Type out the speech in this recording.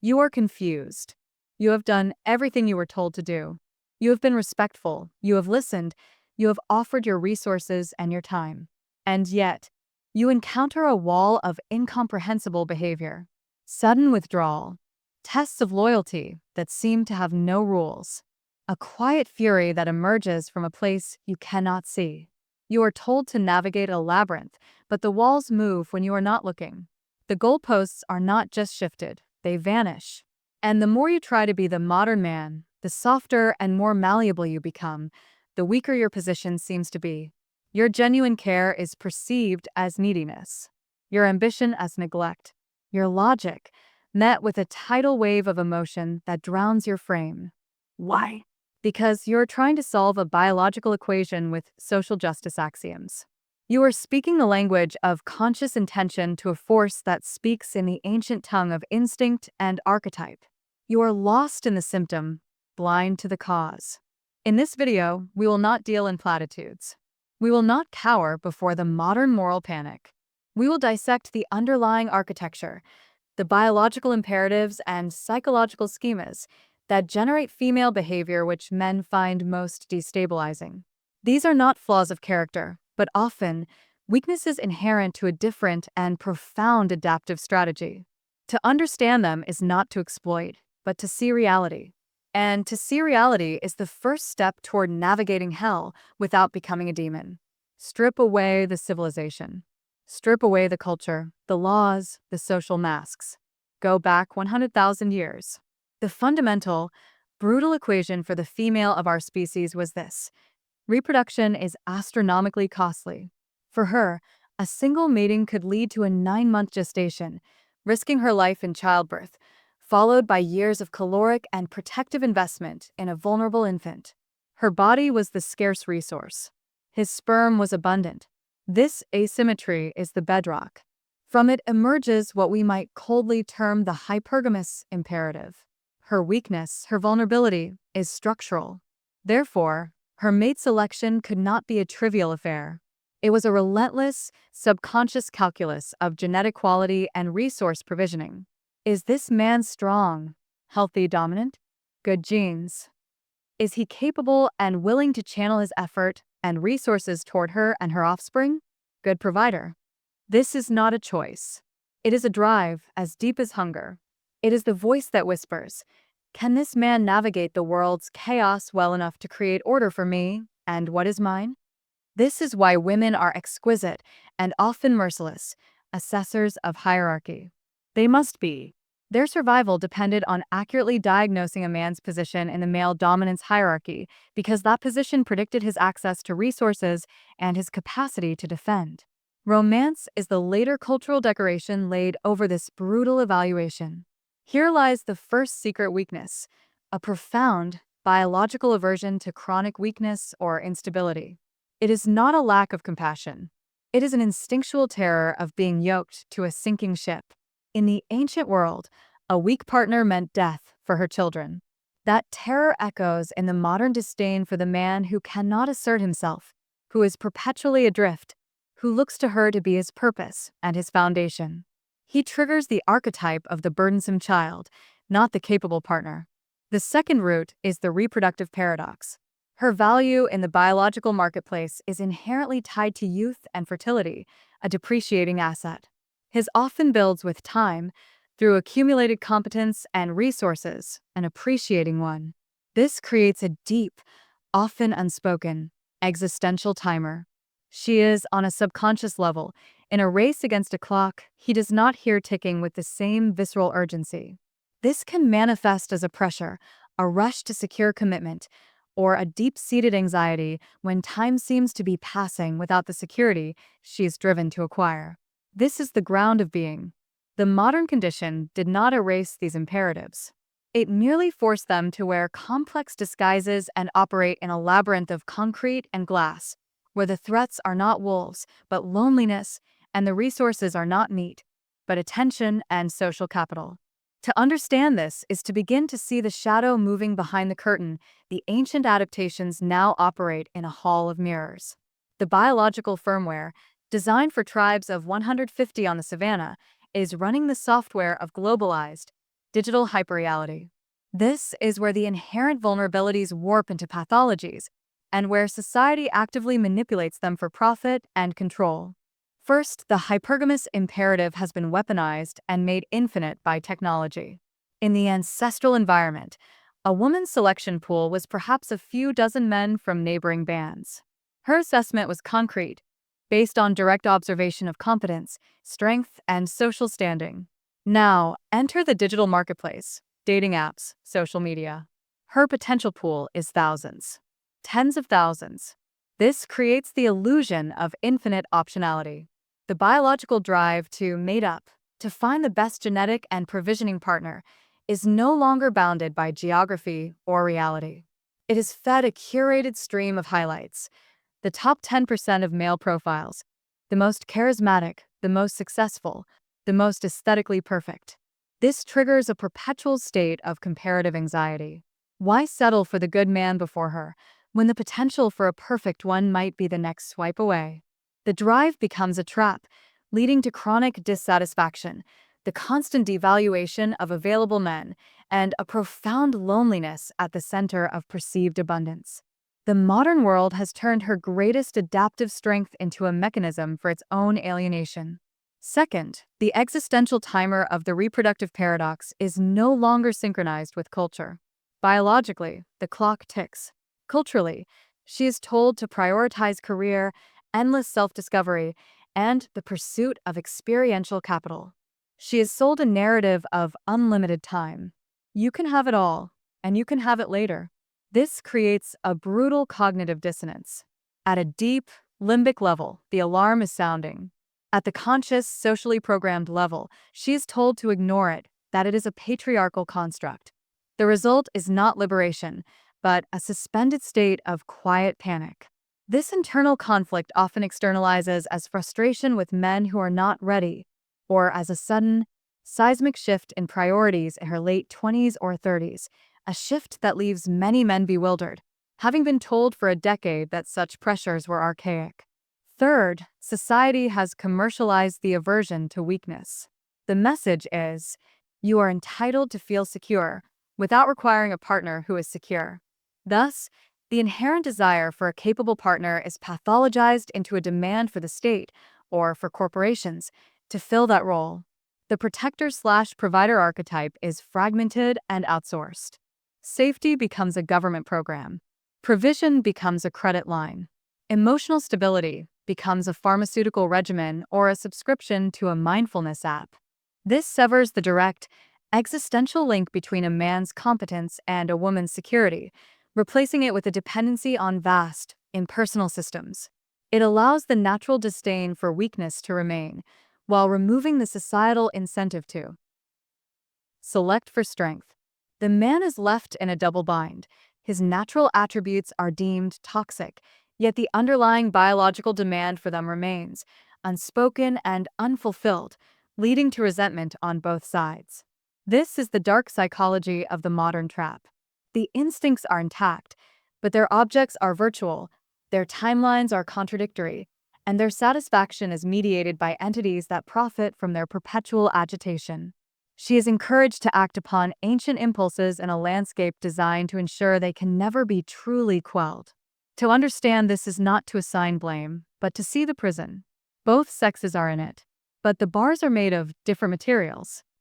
You are confused. You have done everything you were told to do. You have been respectful. You have listened. You have offered your resources and your time. And yet, you encounter a wall of incomprehensible behavior, sudden withdrawal, tests of loyalty that seem to have no rules, a quiet fury that emerges from a place you cannot see. You are told to navigate a labyrinth, but the walls move when you are not looking. The goalposts are not just shifted, they vanish. And the more you try to be the modern man, the softer and more malleable you become, the weaker your position seems to be. Your genuine care is perceived as neediness, your ambition as neglect, your logic met with a tidal wave of emotion that drowns your frame. Why? Because you're trying to solve a biological equation with social justice axioms. You are speaking the language of conscious intention to a force that speaks in the ancient tongue of instinct and archetype. You are lost in the symptom, blind to the cause. In this video, we will not deal in platitudes. We will not cower before the modern moral panic. We will dissect the underlying architecture, the biological imperatives and psychological schemas that generate female behavior which men find most destabilizing. These are not flaws of character, but often weaknesses inherent to a different and profound adaptive strategy. To understand them is not to exploit, but to see reality. And to see reality is the first step toward navigating hell without becoming a demon. Strip away the civilization. Strip away the culture, the laws, the social masks. Go back 100,000 years. The fundamental, brutal equation for the female of our species was this: reproduction is astronomically costly. For her, a single mating could lead to a 9-month gestation, risking her life in childbirth, followed by years of caloric and protective investment in a vulnerable infant. Her body was the scarce resource. His sperm was abundant. This asymmetry is the bedrock. From it emerges what we might coldly term the hypergamous imperative. Her weakness, her vulnerability, is structural. Therefore, her mate selection could not be a trivial affair. It was a relentless, subconscious calculus of genetic quality and resource provisioning. Is this man strong, healthy, dominant? Good genes. Is he capable and willing to channel his effort and resources toward her and her offspring? Good provider. This is not a choice. It is a drive as deep as hunger. It is the voice that whispers, "Can this man navigate the world's chaos well enough to create order for me and what is mine?" This is why women are exquisite and often merciless, assessors of hierarchy. They must be. Their survival depended on accurately diagnosing a man's position in the male dominance hierarchy, because that position predicted his access to resources and his capacity to defend. Romance is the later cultural decoration laid over this brutal evaluation. Here lies the first secret weakness, a profound biological aversion to chronic weakness or instability. It is not a lack of compassion. It is an instinctual terror of being yoked to a sinking ship. In the ancient world, a weak partner meant death for her children. That terror echoes in the modern disdain for the man who cannot assert himself, who is perpetually adrift, who looks to her to be his purpose and his foundation. He triggers the archetype of the burdensome child, not the capable partner. The second root is the reproductive paradox. Her value in the biological marketplace is inherently tied to youth and fertility, a depreciating asset. His often builds with time, through accumulated competence and resources, an appreciating one. This creates a deep, often unspoken, existential timer. She is, on a subconscious level, in a race against a clock he does not hear ticking with the same visceral urgency. This can manifest as a pressure, a rush to secure commitment, or a deep-seated anxiety when time seems to be passing without the security she is driven to acquire. This is the ground of being. The modern condition did not erase these imperatives. It merely forced them to wear complex disguises and operate in a labyrinth of concrete and glass, where the threats are not wolves, but loneliness, and the resources are not meat, but attention and social capital. To understand this is to begin to see the shadow moving behind the curtain. The ancient adaptations now operate in a hall of mirrors. The biological firmware, designed for tribes of 150 on the savannah, is running the software of globalized, Digital hyperreality. This is where the inherent vulnerabilities warp into pathologies, and where society actively manipulates them for profit and control. First, the hypergamous imperative has been weaponized and made infinite by technology. In the ancestral environment, a woman's selection pool was perhaps a few dozen men from neighboring bands. Her assessment was concrete, based on direct observation of competence, strength, and social standing. Now, enter the digital marketplace, dating apps, social media. Her potential pool is thousands, tens of thousands. This creates the illusion of infinite optionality. The biological drive to mate up, to find the best genetic and provisioning partner, is no longer bounded by geography or reality. It is fed a curated stream of highlights, the top 10% of male profiles, the most charismatic, the most successful, the most aesthetically perfect. This triggers a perpetual state of comparative anxiety. Why settle for the good man before her, when the potential for a perfect one might be the next swipe away? The drive becomes a trap, leading to chronic dissatisfaction, the constant devaluation of available men, and a profound loneliness at the center of perceived abundance. The modern world has turned her greatest adaptive strength into a mechanism for its own alienation. Second, the existential timer of the reproductive paradox is no longer synchronized with culture. Biologically, the clock ticks. Culturally, she is told to prioritize career, endless self-discovery, and the pursuit of experiential capital. She is sold a narrative of unlimited time. You can have it all, and you can have it later. This creates a brutal cognitive dissonance. At a deep, limbic level, the alarm is sounding. At the conscious, socially programmed level, she is told to ignore it, that it is a patriarchal construct. The result is not liberation, but a suspended state of quiet panic. This internal conflict often externalizes as frustration with men who are not ready, or as a sudden, seismic shift in priorities in her late 20s or 30s, a shift that leaves many men bewildered, having been told for a decade that such pressures were archaic. Third, society has commercialized the aversion to weakness. The message is, you are entitled to feel secure without requiring a partner who is secure. Thus, the inherent desire for a capable partner is pathologized into a demand for the state, or for corporations, to fill that role. The protector/provider archetype is fragmented and outsourced. Safety becomes a government program. Provision becomes a credit line. Emotional stability becomes a pharmaceutical regimen or a subscription to a mindfulness app. This severs the direct, existential link between a man's competence and a woman's security, replacing it with a dependency on vast, impersonal systems. It allows the natural disdain for weakness to remain, while removing the societal incentive to select for strength. The man is left in a double bind. His natural attributes are deemed toxic, yet the underlying biological demand for them remains, unspoken and unfulfilled, leading to resentment on both sides. This is the dark psychology of the modern trap. The instincts are intact, but their objects are virtual, their timelines are contradictory, and their satisfaction is mediated by entities that profit from their perpetual agitation. She is encouraged to act upon ancient impulses in a landscape designed to ensure they can never be truly quelled. To understand this is not to assign blame, but to see the prison. Both sexes are in it, but the bars are made of different materials.